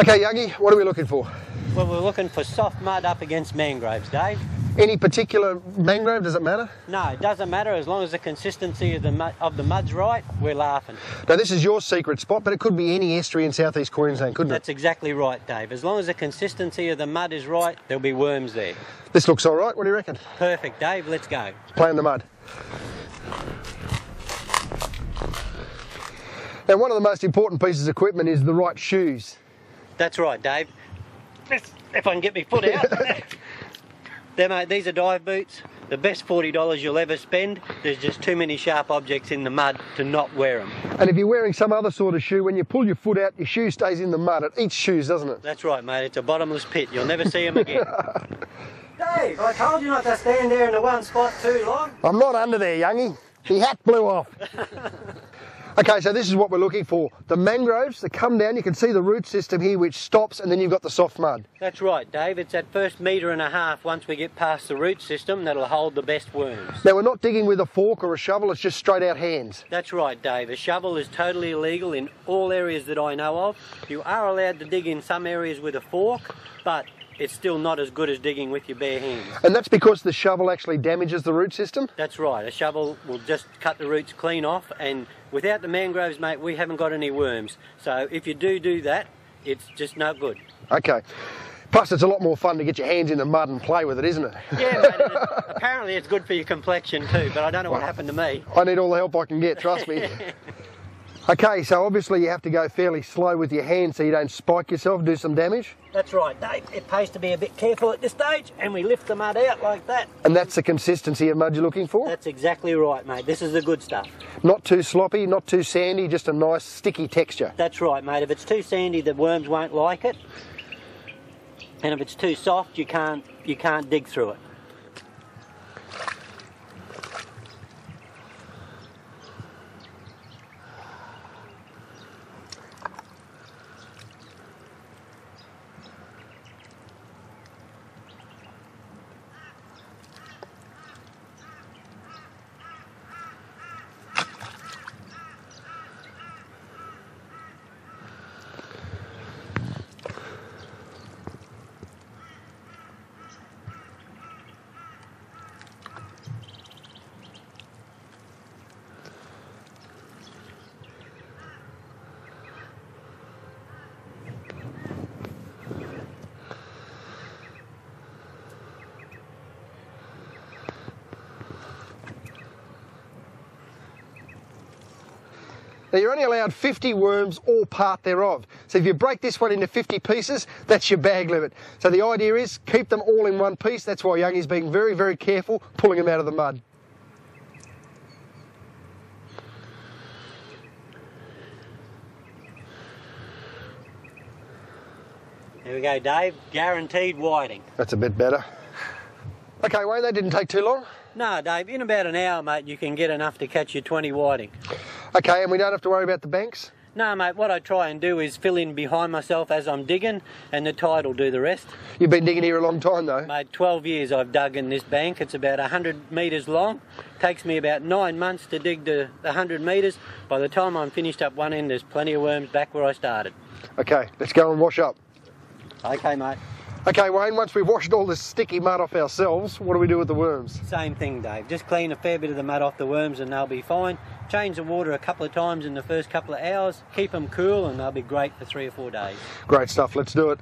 Okay, Youngy, what are we looking for? Well, we're looking for soft mud up against mangroves, Dave. Any particular mangrove, does it matter? No, it doesn't matter as long as the consistency of the mud's right, we're laughing. Now this is your secret spot, but it could be any estuary in southeast Queensland, couldn't it? That's exactly right, Dave. As long as the consistency of the mud is right, there'll be worms there. This looks all right, what do you reckon? Perfect, Dave, let's go. Play in the mud. Now one of the most important pieces of equipment is the right shoes. That's right, Dave. If I can get my foot out. There, mate, these are dive boots. The best $40 you'll ever spend. There's just too many sharp objects in the mud to not wear them. And if you're wearing some other sort of shoe, when you pull your foot out, your shoe stays in the mud. It eats shoes, doesn't it? That's right, mate. It's a bottomless pit. You'll never see them again. Dave, I told you not to stand there in the one spot too long. I'm not under there, Youngy. The hat blew off. Okay, so this is what we're looking for. The mangroves that come down, you can see the root system here which stops, and then you've got the soft mud. That's right, Dave. It's that first metre and a half once we get past the root system that'll hold the best worms. Now we're not digging with a fork or a shovel, it's just straight out hands. That's right, Dave. A shovel is totally illegal in all areas that I know of. You are allowed to dig in some areas with a fork, but it's still not as good as digging with your bare hands. And that's because the shovel actually damages the root system? That's right. A shovel will just cut the roots clean off, and without the mangroves, mate, we haven't got any worms. So if you do that, it's just no good. Okay. Plus it's a lot more fun to get your hands in the mud and play with it, isn't it? Yeah, mate. Apparently it's good for your complexion too, but I don't know what happened to me. I need all the help I can get, trust me. Okay, so obviously you have to go fairly slow with your hands so you don't spike yourself, do some damage. That's right, Dave. It pays to be a bit careful at this stage, and we lift the mud out like that. And that's the consistency of mud you're looking for? That's exactly right, mate. This is the good stuff. Not too sloppy, not too sandy, just a nice sticky texture. That's right, mate. If it's too sandy, the worms won't like it. And if it's too soft, you can't dig through it. Now you're only allowed 50 worms or part thereof. So if you break this one into 50 pieces, that's your bag limit. So the idea is keep them all in one piece. That's why Youngy's being very, very careful pulling them out of the mud. There we go, Dave. Guaranteed whiting. That's a bit better. Okay, Wayne, that didn't take too long. No, Dave, in about an hour, mate, you can get enough to catch your 20 whiting. Okay, and we don't have to worry about the banks? No, mate, what I try and do is fill in behind myself as I'm digging, and the tide will do the rest. You've been digging here a long time, though. Mate, 12 years I've dug in this bank. It's about 100 metres long. Takes me about 9 months to dig the 100 metres. By the time I'm finished up one end, there's plenty of worms back where I started. Okay, let's go and wash up. Okay, mate. Okay, Wayne, once we've washed all this sticky mud off ourselves, what do we do with the worms? Same thing, Dave. Just clean a fair bit of the mud off the worms and they'll be fine. Change the water a couple of times in the first couple of hours. Keep them cool and they'll be great for 3 or 4 days. Great stuff, let's do it.